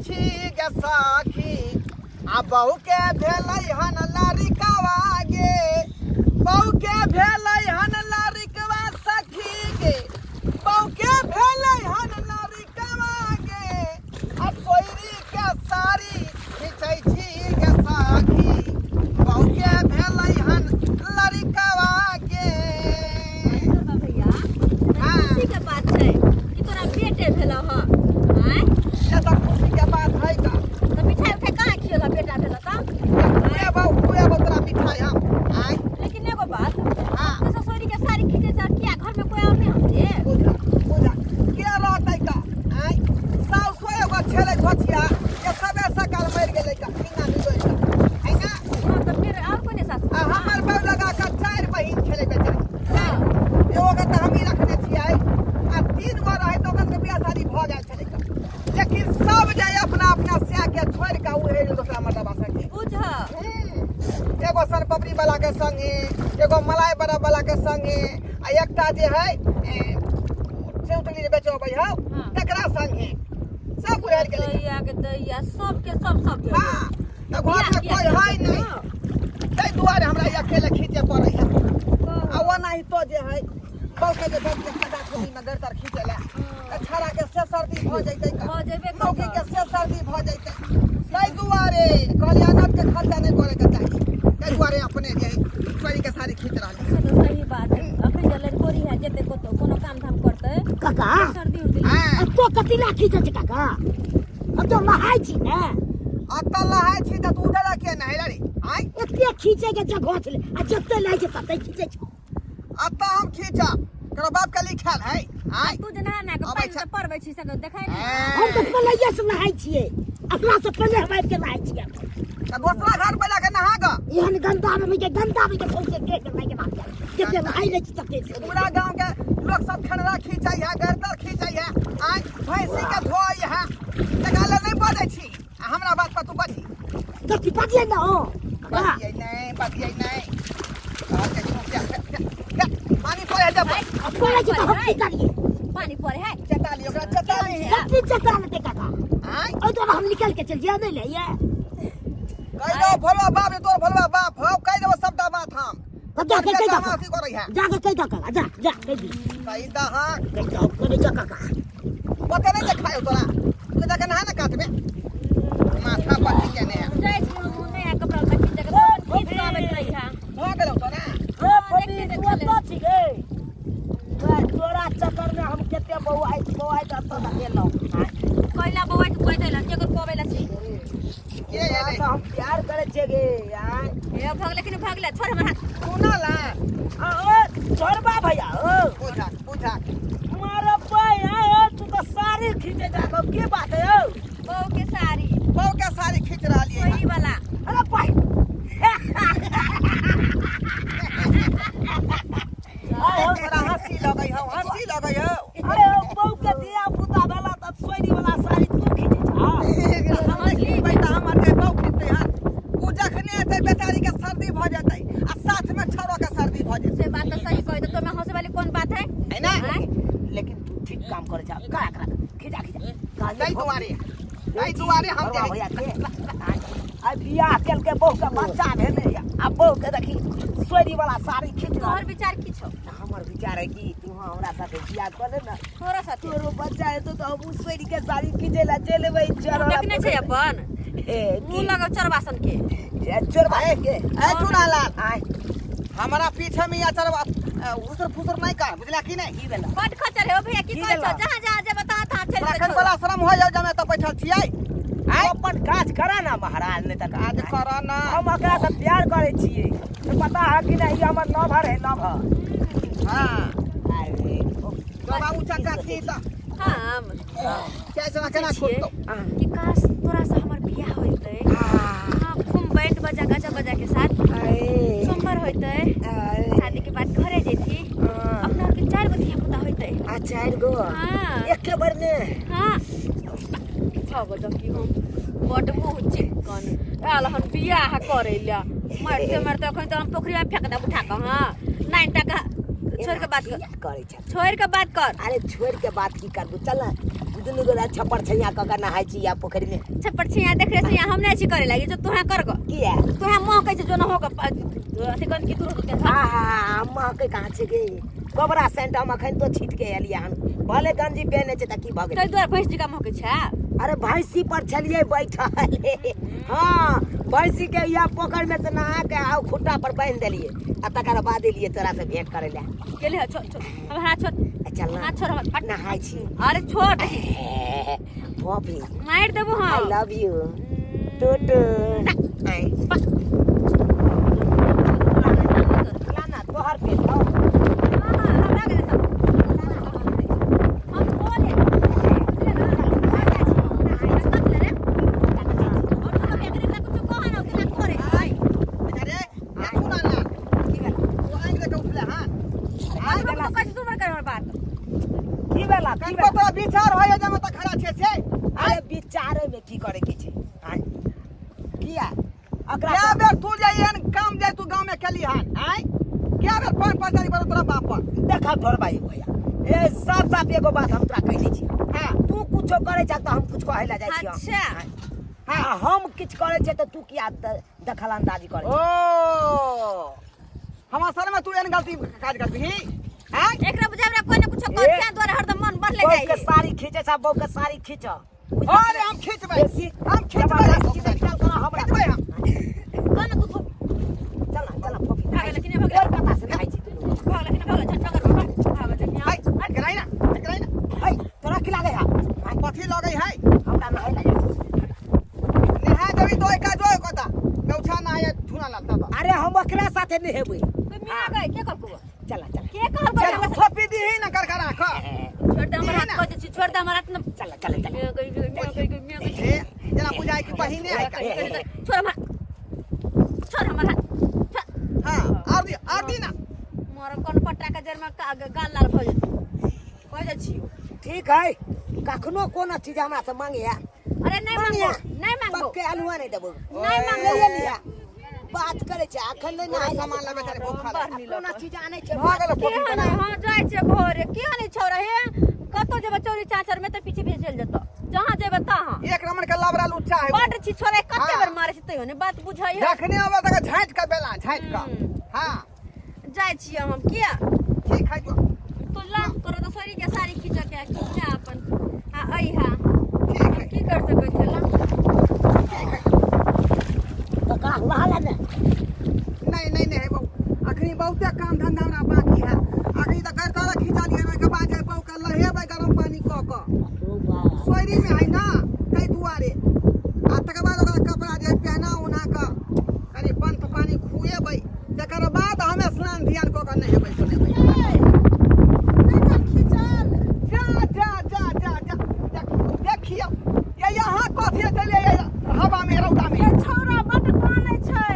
छी गे सखी आ बहू के भेलै हन लड़िकवा गे बहू के भेलै हन लड़िकवा सखी गे बहू के भेलै हन लड़िकवा गे आ कोइरी के साड़ी खींचै छी गे सखी बहू के भेलै हन लड़िकवा गे भैया खुशी के बात छै कि तोरा बेटे भेलौ ह आय ये तो खुशी के बात है का तो मिठाई उठाई कहाँ खियला बेटा भेलौ त पूरा तोरा मिठाई हम आय लेकिन एगो बात हाँ तो ससुरी के साड़ी खींचे जा किया घर में कोई और नहीं हमसे पूजा के रहतै का आय साउ सोए गो छेलै भछिया के सबे सकाल मर गेलै का किना मिलोइ का है ना हां तो फिर और कोने सास हमर बाउ लगा के 4 बहिन छेलै बेचारी हां एगो के त हमही रखने छियै आ 3 गो रहै तो ओकर के बियाह शादी भ जाय छेलै का लेकिन सब जाय अपना अपना स्या के छोड़ के उहे दोसरा मर्दबा संगे बुझ एगो सनपपड़ी वाला के संगे एगो मलाई बड़ा वाला के संगे आ एकटा जे है सेउटली जे बेचो भाई हौ तकरा संगे सब उड़ाल गेलै दैया सबके सब हां त घर में कोई है नहीं तै दुआरे हमरा अकेले खींचे पड़ै है आ वो नहीं तो जे है बहु के जे बैठ के खड़ा खोली में गर्दर खींचेला त छाड़ा के से सर्दी भ जइतै का हो जेबे मौकी के से सर्दी भ जइतै तै दुआरे कल्याणक के खर्चा नहीं करे के चाहिए तै दुआरे अपने जे छोरी के साड़ी खींच रहल से तो सही बात है अखन जले कोरी है जेते कोनो काम धाम करते काका सर्दी उठली अब तो कतिला खींचे छै काका अब तो लहाई छी ने अत्ता लहाय छी त तू उधर के नहीं रे आय एते खींचे के जगह छले आ जते लै छै तते खींचे छै अत्ता हम खींचा तोरा बाप के लिखल है आय तू जना ना के पानी में पड़बै छी से देखाई नहीं हम तो पहले से नहाई छिए अपना से पहले हम के नहाई छिए त दूसरा घर पे जाके नहा ग एहन गंदा में के सौसे देख के के बात जते नहाई ले छी तते पूरा गांव के लोग सब खनरा खींचै है गर्दर खींचै है आय भैंसी के धोई है तकाले नहीं बजै छी आ हमरा बात पर तू बजी कति बजिए न हो बजियै नहीं और के छूट जा पानी पड़े जब अब बोले कि हम की करिए पानी पड़े है चटाली ओकरा चटाली है कति चटा लेते काका आय ओ तो हम निकल के चल जा नहीं ले ये कह दो भोलवा बाप रे तोर भोलवा बाप हौ कह दो सबटा बात हम तो जा के कह माफी करै है जा के कह काका जा कह दी कह दहा कह दो करे जा काका पता नहीं देखायो तोरा तू देख नहा ना काट में माथा पट्टी के ने जाय छी ने कपड़ा में खींच के खींच के आवे रही है भ गेलौ तो ना ओ फटी तू तो छी गे तोरा चक्कर में हम केते बौआई त तो गेलौ कोइला बौआ के कोइ देला एगो कोबेला छी ये रे हम प्यार करे छे गे यार ए भगले कि भगले छोड़ हमर हाथ सुना ला ओ छोड़बा भैया ओ पूछा मारा भाई तू तो सारी खींचे जा के बात है ओ बहू के साड़ी खींच रहली है कोई वाला अरे भाई तोरा हंसी लगै हौ अरे बहू के दिया पुता वाला त सोनी वाला साड़ी तू खींचे जा हंसी बैठा हमर के बहु खींचते हन उ जखने एतै बेचारी के सर्दी भ जेतै आ साथ में छौरा के सर्दी भ जेतै से बात तो सही कहि तो में हंसे वाली कौन बात है है ना लेकिन तू ठीक काम करे जा करा खींचा कई दुआरे हम जाई भैया के आ बियाह केल के बहू के बच्चा भेले आ बहू के देखी सोनी वाला साड़ी खींच तोहर विचार की छौ हमर विचार है कि तू हमरा साथे बियाह कर ले ना थोड़ा सा तोरो बच्चा है तो हम सोनी के साड़ी खींचेला चले भाई चल देखने छै अपन तू लगो चरवासन के चोरबा के ए चुनालाल आय हमरा पीछे में या चरवा उसर फुसर नहीं कर बुझला कि नहीं ई बेला बट खचर हो भैया की कहै छौ जहां जहां जे बता था चल रखन वाला श्रम हो जाओ जमे तो बैठल छियै अपन काज करा ना महाराज ने तक आज कर ना हम एकरा से प्यार करे छिए तो पता है कि नहीं हमर नभर है नभर हां अरे बाबा ऊंचा का थी त हम कैसे ना केना छोड़तो कि काश तोरा से हमर बियाह होइतै हां खूब बैठ बजा के साथ सोमवार होइतै शादी के बाद घरे जेथी अपना के 4 गो धिया पुता होइतै आ 4 गो हां एक के बार में हां 6 गो जबकि हम बड मुंह चिकन आल हन बियाह करैला मरते अखन त हम पोखरी में फेंक दे उठा के हां 9 टका छोड़ के बात कर करे छ छोड़ के बात कर अरे छोड़ के बात की करबू चल दुनु गोरा छप्पर छैया क के नहाय छी या पोखरी में छप्पर छिया देख रे से हम नहीं छी करे लागी जो तोहा कर ग किया तोहा मोह कहै छै जो न हो क अथि गन की दूर के आ मां के कहां छै गे गोबरा सेंट हम अखन तो छीट के एलिया हन भले गंजी पहने छै त की भ गेल तै द्वार भैंस जी का मोह के छै अरे भैंसी पर चलिए बैठल हाँ भैंसी के या पोखर में से नहा के आ खुट्टा पर बांध देलिए आ तकर बाद एलिए तोरा से भेंट करे ला गेले छोड़ छोड़ अब हाथ छोड़ चल ना हाथ छोड़ हम फट नहाय छी अरे छोड़ पॉपी मार देबो आई हम लव यू टूटू आई लाना तोहर पे हो हमरा गेले सब हम बोले बुझले ना कत ले रे और तो बेकरी का कुछ कहो ना केना करे आई अरे या तू ना ना की भेल तू आंख देख उठले हां आई तो कैसे तू कर हमर बात की भेला की कनको तो विचार होय जे मत खड़ा छे से अरे विचारे में की करे के छै आई किया अकरा क्या बेर तू जाइए काम जाए तू गांव में केली हन आई क्या बेर पांच पांच तारीख पर तोरा बाप पर देखा घर भाई भैया ए साफ साफ एगो बात हम तोरा कह दै छी हां तू कुछो करे छ त हम कुछ कहे ला जाइ छी अच्छा हां हम किछ करे छ त तू किया दखल अंदाजी करे ओ हमार सर में तू एन गलती काज करबी हैं एकरा बुझावरा कोई ना कुछ कर क्या द्वार हरदम मन बढ़ले बहू जाई के साड़ी खींचे छ बहू के साड़ी खींच अरे हम खींचबै हम खींचबै चल हमरा खींचबै हम कौन तू चल चल पपी भागे लेकिन भागे और कता से खाई छी तू भागे लेकिन भागे झटका कर भागे जब हाय कराई ना हई तोरा की लागे हा हम कथी लगै है हमरा नहाय ला नेहा देवी तो एक जो कता गौछा ना आए धुना लगता तो अरे हम एकरा साथे नहेबै कोई मिया गए के कर को चल चल के कहल चल बा थोपी दी ना कर करा ख छोड़ दे हमरा हाथ को जे छोड़ दे हमरा हाथ न चल चल चल मिया गई ए जना बुझाई कि बहिने है का छोड़ हमरा छोड़ हां और दी ना मोर कोन पट्टा के जर में गाल लाल भ जेत कह जा छियो ठीक है कखनो कोन चीज हमरा से मांगे है अरे नहीं मांगो पक्के अलुआ नहीं देबो नहीं मांगो ले लिया बात करे छै अखन नहीं पूरा नहाय सामान लेबे करे भूखा कोन चीज आने छै भागल के हने हां जाय छै घरे के हने छोरा हे कतो जेबे चोरी चाचर में त पीछे भेजल जतो जहां जेबे तहां एक नंबर के लबरा लुच्चा है बड छी छोरे कते बेर मारे छै तइयो ने बात बुझाई देखने आवे तक झांट के बेला झांट का हां जाय छी हम किया ठीक है जो तो ला तोरा तो सोरी के साड़ी खींच के खींचा अपन हां आई हां ठीक है की कर सकै छै ला ठीक है तो का लहाला ने नहीं है वो अखनी बहुते काम धंधा हमरा बाकी है अखनी त कर तारा खिंचा दिए के बाद जाय पाऊ कर लहेबै गरम पानी क सोयरी में है ना तै दुआरे आ तकर बाद ओकरा कपड़ा जे पहना उना का कनी पंथ पानी खुएबै तकर बाद हमे स्नान ध्यान क के नहेबै सुनेबै जा देखियो ये यहाँ कथी चले हवा में रौदा में छोरा बड काने छै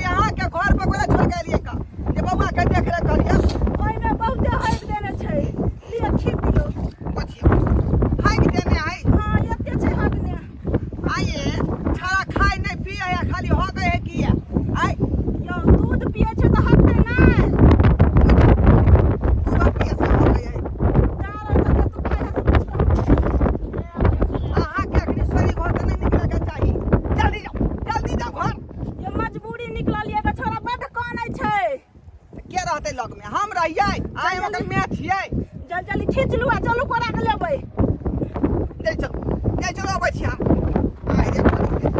यहाँ के घर पर कोई छोड़ के लिए का जे बौआ के देख रेख करिया ओइ में बहुते हट देने छै लिया खींच दियो बचिया हाय के देने हाय हां एते छै हट ने आइए छाड़ा खाए नहीं पिए है खाली हो गए है की है आय यो दूध पिए छै त हटते नै दूध पिए से हो गए है चार त तू खाए आहा के अखनी सोरी घर से नहीं निकले के चाहिए जल्दी जाओ घर ये मजबूरी निकललिए के छोरा बड काने छै के रहते लग में हम रहिए आय ओकर मैच छिए जल्दी खींच लुआ चलू कोरा के लेबै ले चलो बचिया आय रे बचिया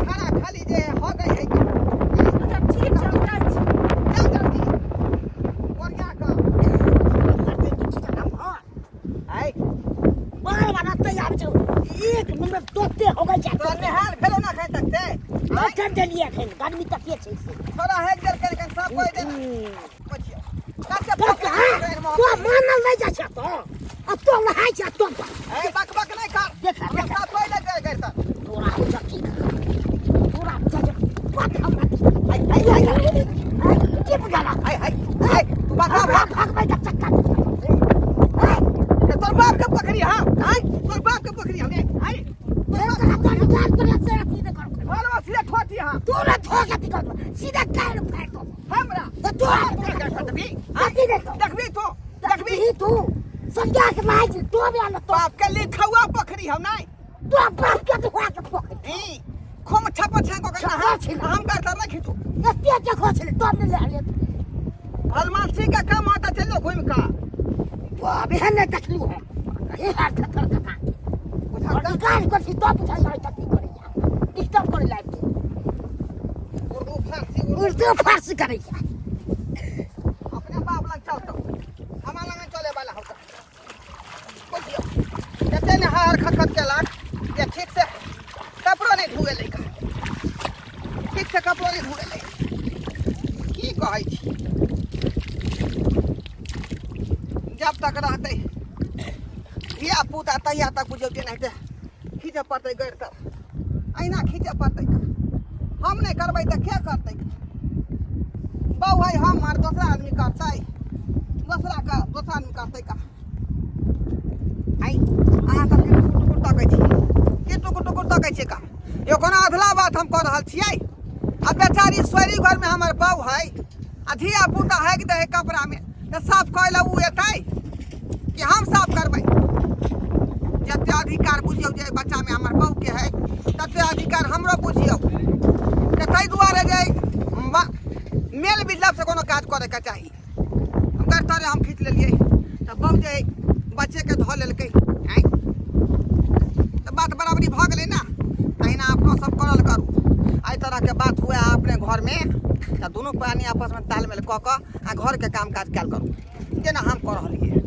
खाना खाली जे हो गए है अच्छा ठीक छै हम जाइ छी जा जल्दी ओरिया का आय बाल बना तैयार छौ एक मिनट तोते हो गई तो नेहाल भेलो ना खाए तक से अच्छा चलिए एखन गर्मी तक के छै से थोड़ा है जल कर के सब कोई दे बचिया काके तो मानल नहीं जा छै तो अब तो नहाय छै तो ए बक नहीं कर देख हम साथ कोई ले कर करता तोरा हो सकी पूरा चल बात हम आई के बुझाला हाय तू बका भाग भाग जा चक्का तोर बाप के पकड़ी हां हाय तोर बाप के पकड़ी हमें हाय बोलो सीधा ठोटी हां तू ना ठोक के कर सीधा काट फाड़ दो हमरा तो तू देखबी आती देखो देखबी तो देखबी तू संज्ञा के माई तो भी आना तो बाप के लिखवा पोखरी हम नहीं तो बाप के दुआ के पोखरी ई खूब छप छाको के हम करता ना खींचो नस्तिया के खोछले तो ने ले ले हलमासी का काम आता चलो घूम का वो अभी हने तकलू है ये हाथ थर का और कान को सी तो बुझा जाए तक करे डिस्टर्ब करे लाइफ के उर्दू फारसी करे अपने बाप लग चल तो हमारा में चले वाला होता बुझियो कहते ने हार खखत के लाख ये ठीक से कपड़ो नहीं धुए लेगा ठीक से कपड़ो नहीं धुए लेगा की कहै छी जब तक रहते या पूता तैया तक बुझो के नहीं ते खींचे पड़ते गड़ तब ऐना खींचे पड़ते हम नहीं करबै तो क्या करते बहु है हम मार दूसरा आदमी करता है दूसरा आदमी करते का आई अहाँ सब टुकुर तकै छी के टुकुर तकै छी का यो कोनो अधला बात हम कह रहल छियै आ बेचारी सोरी घर में हमर बहु है आ धिया पुता है कि दे कपड़ा में तो साफ कहला उ एतै कि हम साफ करबै जते अधिकार बुझियो जे बच्चा में हमर बहु के है तते अधिकार हमरो बुझियो तै दुआरे जे मेल बिजलब से कोनो काज करे के चाही हम करता रे हम खींच लेलिए तो बहु जे बच्चे के धो लेलकै हैं तो बात बराबरी भ गेलै ना तहिना अपनो सब करल करू आई तरह के बात हुए अपने घर में तो दोनों प्राणी आपस में तालमेल क के आ घर के काम काज कैल करू जेना हम कर रहलिए।